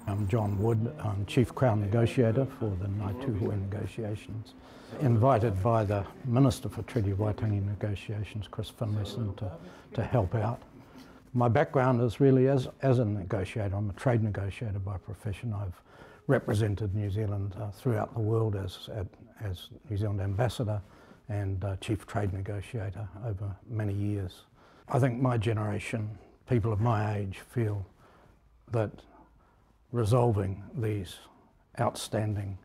I'm John Wood, I'm Chief Crown Negotiator for the Tuhoe negotiations. Invited by the Minister for Treaty Waitangi negotiations, Chris Finlayson, to help out. My background is really as a negotiator. I'm a trade negotiator by profession. I've represented New Zealand throughout the world as New Zealand Ambassador and Chief Trade Negotiator over many years. I think my generation, people of my age, feel that resolving these outstanding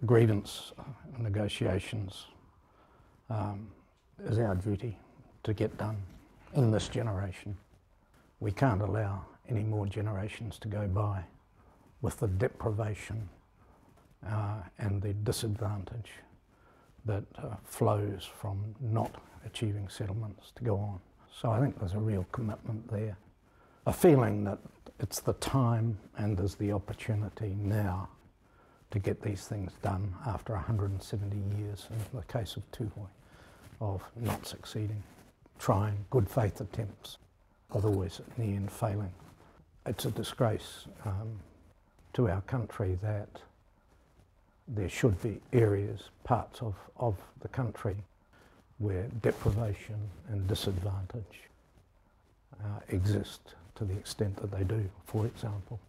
grievance negotiations is our duty to get done in this generation. We can't allow any more generations to go by with the deprivation and the disadvantage that flows from not achieving settlements to go on. So I think there's a real commitment there, a feeling that it's the time and there's the opportunity now to get these things done after 170 years, in the case of Tuhoe, of not succeeding, trying good faith attempts, but always in the end failing. It's a disgrace to our country that there should be areas, parts of the country where deprivation and disadvantage exist to the extent that they do, for example,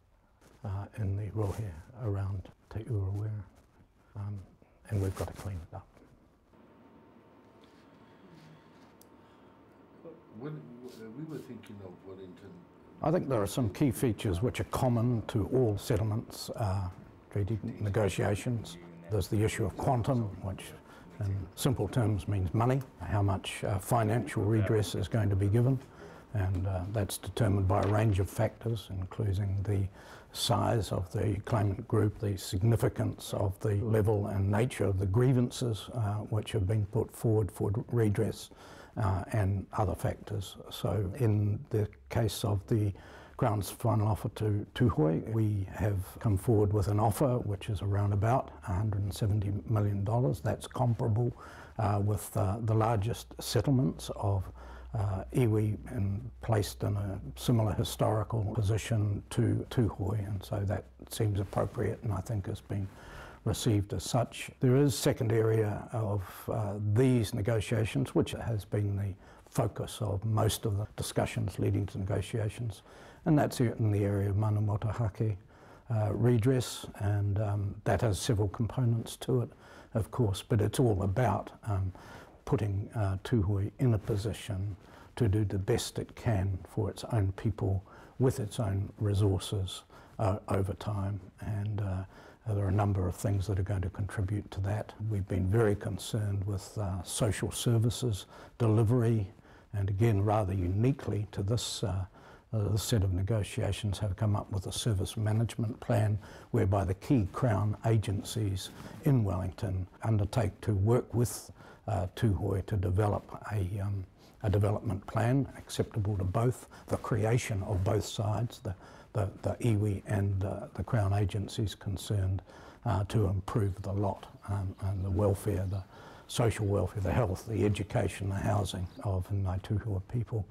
in the rohe around Te Urewera, and we've got to clean it up. When we were thinking of Wellington, I think there are some key features which are common to all settlements, treaty negotiations. There's the issue of quantum, which in simple terms means money, how much financial redress is going to be given, and that's determined by a range of factors, including the size of the claimant group, the significance of the level and nature of the grievances which have been put forward for redress, and other factors. So in the case of the Crown's final offer to Tuhoe, we have come forward with an offer which is around about $170 million. That's comparable with the largest settlements of iwi and placed in a similar historical position to Tuhoe, and so that seems appropriate and I think has been received as such. There is a second area of these negotiations, which has been the focus of most of the discussions leading to negotiations, and that's in the area of mana motuhake redress, and that has several components to it, of course, but it's all about putting Tuhoe in a position to do the best it can for its own people with its own resources over time, and there are a number of things that are going to contribute to that. We've been very concerned with social services delivery, and again, rather uniquely to this set of negotiations, have come up with a service management plan whereby the key Crown agencies in Wellington undertake to work with Tuhoe to develop a development plan acceptable to both, the creation of both sides, the iwi and the Crown agencies concerned, to improve the lot and the welfare, the social welfare, the health, the education, the housing of the Ngāi Tuhoe people.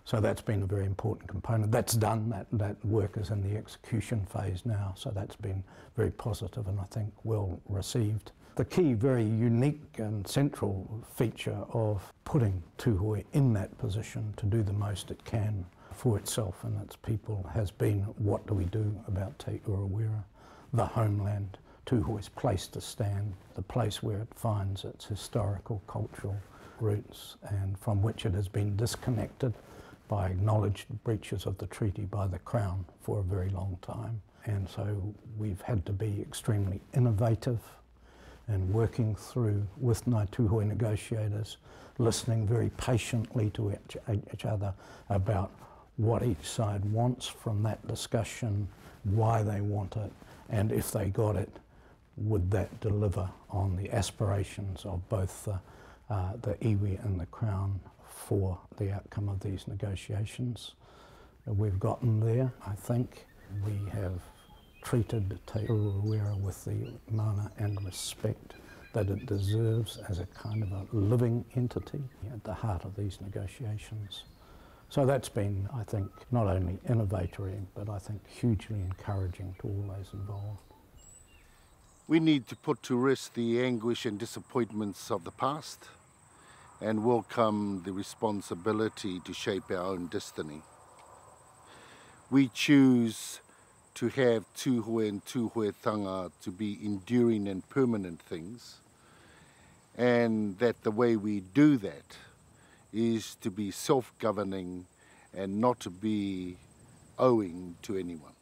So that's been a very important component. That's done, that work is in the execution phase now, so that's been very positive and I think well received. The key, very unique and central feature of putting Tuhoe in that position to do the most it can for itself and its people has been, what do we do about Te Urewera, the homeland, Tuhoe's place to stand, the place where it finds its historical, cultural roots and from which it has been disconnected by acknowledged breaches of the treaty by the Crown for a very long time. And so we've had to be extremely innovative and working through with Ngāi Tuhoe negotiators, listening very patiently to each other about what each side wants from that discussion, why they want it, and if they got it, would that deliver on the aspirations of both the iwi and the Crown for the outcome of these negotiations. We've gotten there, I think. We have treated Te Urewera with the mana and respect that it deserves as a kind of a living entity at the heart of these negotiations. So that's been, I think, not only innovatory, but I think hugely encouraging to all those involved. We need to put to rest the anguish and disappointments of the past and welcome the responsibility to shape our own destiny. We choose to have Tuhoe and Tuhoetanga to be enduring and permanent things, and that the way we do that is to be self-governing and not to be owing to anyone.